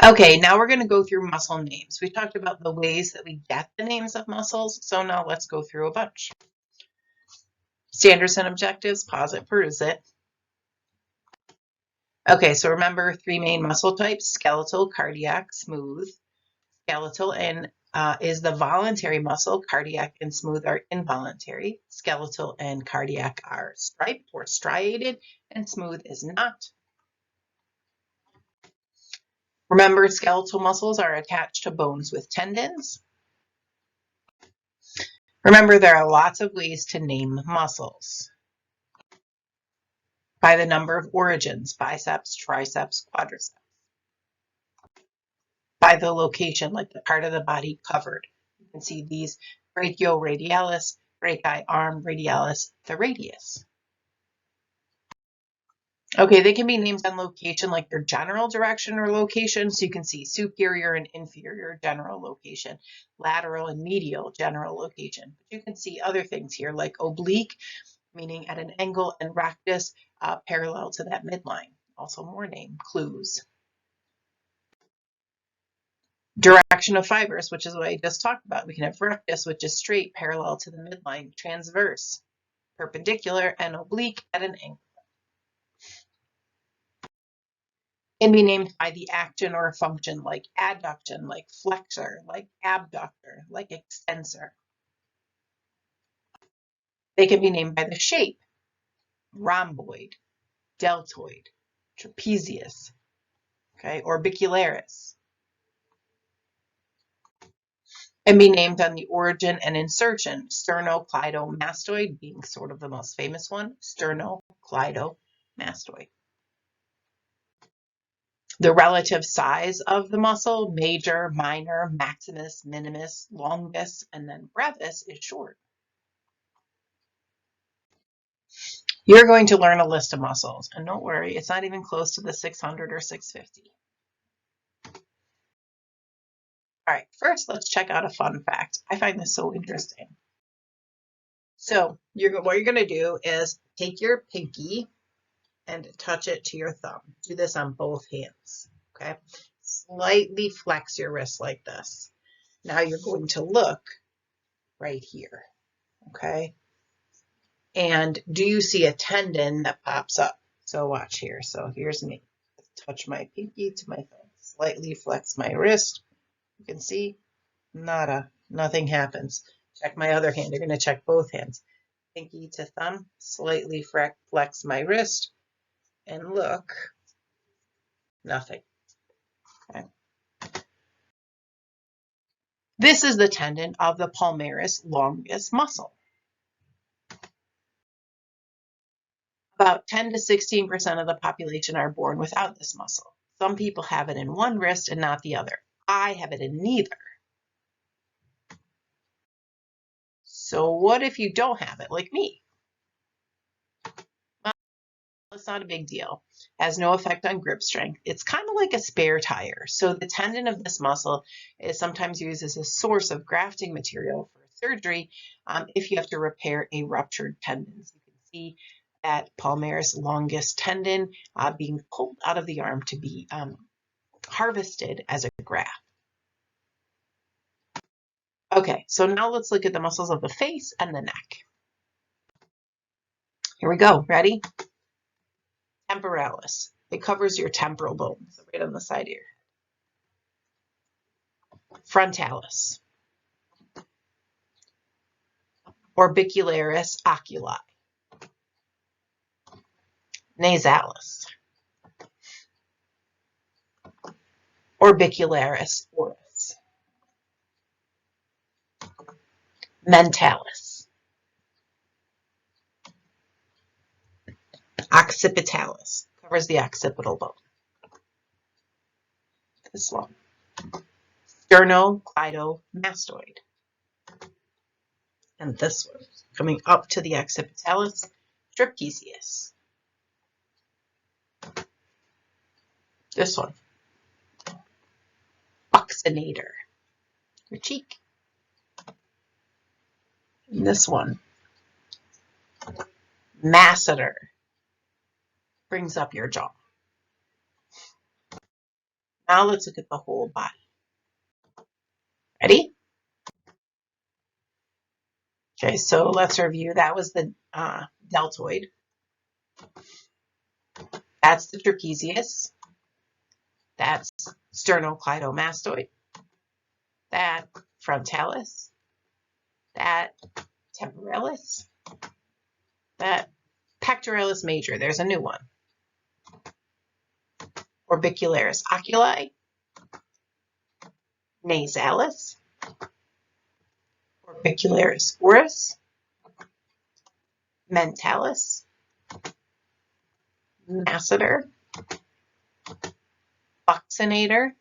Okay, now we're going to go through muscle names. We talked about the ways that we get the names of muscles, so now let's go through a bunch. Standards and objectives, pause it, peruse it. Okay, so remember 3 main muscle types: skeletal, cardiac, smooth. Skeletal and is the voluntary muscle. Cardiac and smooth are involuntary. Skeletal and cardiac are striped or striated, and smooth is not. Remember, skeletal muscles are attached to bones with tendons. Remember, there are lots of ways to name muscles. By the number of origins: biceps, triceps, quadriceps. By the location, like the part of the body covered. You can see these: brachioradialis, brachii, arm, radialis, the radius. Okay, they can be named on location, like their general direction or location. So you can see superior and inferior general location, lateral and medial general location. But you can see other things here, like oblique, meaning at an angle, and rectus, parallel to that midline. Also more name clues. Direction of fibers, which is what I just talked about. We can have rectus, which is straight, parallel to the midline, transverse, perpendicular, and oblique at an angle. Can be named by the action or function, like adduction, like flexor, like abductor, like extensor. They can be named by the shape: rhomboid, deltoid, trapezius, okay, orbicularis. And be named on the origin and insertion: sternocleidomastoid being sort of the most famous one, sternocleidomastoid. The relative size of the muscle: major, minor, maximus, minimus, longus, and then brevis is short. You're going to learn a list of muscles, and don't worry, it's not even close to the 600 or 650. All right, first let's check out a fun fact. I find this so interesting. So what you're going to do is take your pinky and touch it to your thumb. Do this on both hands, okay? Slightly flex your wrist like this. Now you're going to look right here, okay? And do you see a tendon that pops up? So watch here. So here's me. Touch my pinky to my thumb. Slightly flex my wrist. You can see nothing happens. Check my other hand. You're going to check both hands. Pinky to thumb. Slightly flex my wrist. And look, nothing. Okay. This is the tendon of the palmaris longus muscle. About 10 to 16% of the population are born without this muscle. Some people have it in one wrist and not the other. I have it in neither. So what if you don't have it, like me? Well, it's not a big deal. It has no effect on grip strength. It's kind of like a spare tire. So the tendon of this muscle is sometimes used as a source of grafting material for surgery if you have to repair a ruptured tendon. So you can see that palmaris longus tendon being pulled out of the arm to be harvested as a graft. Okay, so now let's look at the muscles of the face and the neck. Here we go. Ready? Temporalis. It covers your temporal bone, so right on the side here. Frontalis. Orbicularis oculi. Nasalis. Orbicularis oris. Mentalis. Occipitalis. Covers the occipital bone. This one. Sternocleidomastoid. And this one, coming up to the occipitalis, trapezius. This one, buccinator, your cheek. And this one, masseter, brings up your jaw. Now let's look at the whole body. Ready? Okay, so let's review. That was the deltoid. That's the trapezius. That's sternocleidomastoid. That frontalis. That temporalis. That pectoralis major. There's a new one. Orbicularis oculi. Nasalis. Orbicularis oris. Mentalis. Masseter. Buccinator.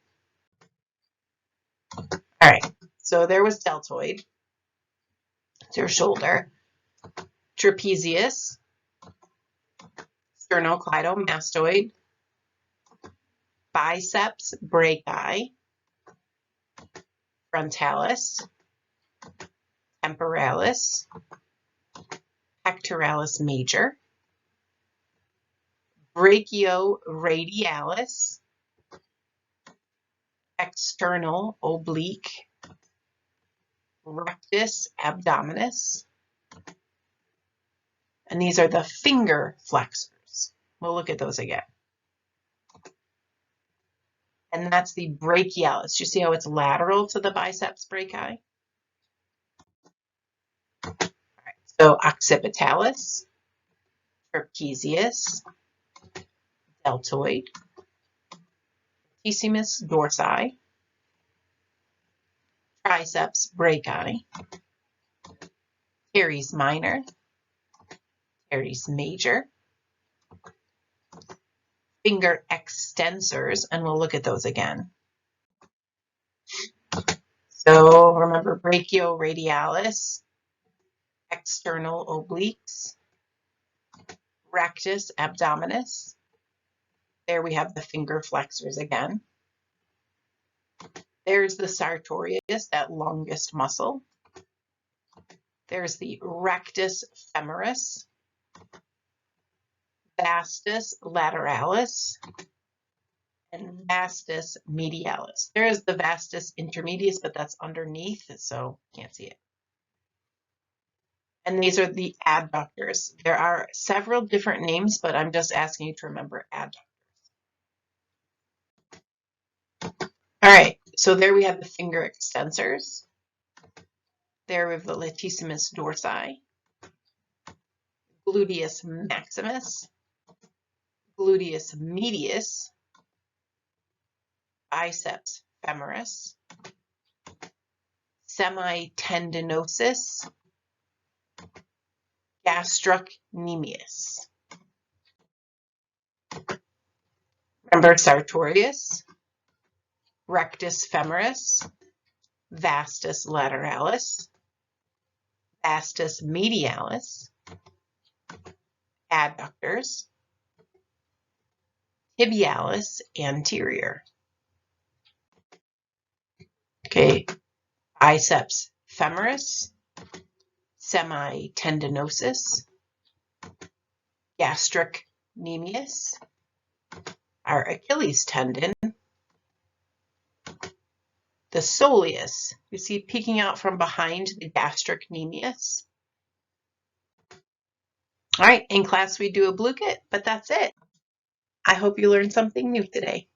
All right, so there was deltoid. It's your shoulder. Trapezius. Sternocleidomastoid. Biceps brachii. Frontalis. Temporalis. Pectoralis major. Brachioradialis. External oblique. Rectus abdominis. And these are the finger flexors. We'll look at those again. And that's the brachialis. You see how it's lateral to the biceps brachii? All right, so occipitalis, trapezius, deltoid, latissimus dorsi, triceps brachii, teres minor, teres major, finger extensors, and we'll look at those again. So remember brachioradialis, external obliques, rectus abdominis. There we have the finger flexors again. There's the sartorius, that longest muscle. There's the rectus femoris, vastus lateralis, and vastus medialis. There's the vastus intermedius, but that's underneath, so can't see it. And these are the adductors. There are several different names, but I'm just asking you to remember adductors. All right, so there we have the finger extensors. There we have the latissimus dorsi, gluteus maximus, gluteus medius, biceps femoris, semitendinosus, gastrocnemius. Remember sartorius, rectus femoris, vastus lateralis, vastus medialis, adductors, tibialis anterior. Okay, biceps femoris, semitendinosus, gastrocnemius, our Achilles tendon, the soleus, you see peeking out from behind the gastrocnemius. All right, in class we do oblique, but that's it. I hope you learned something new today.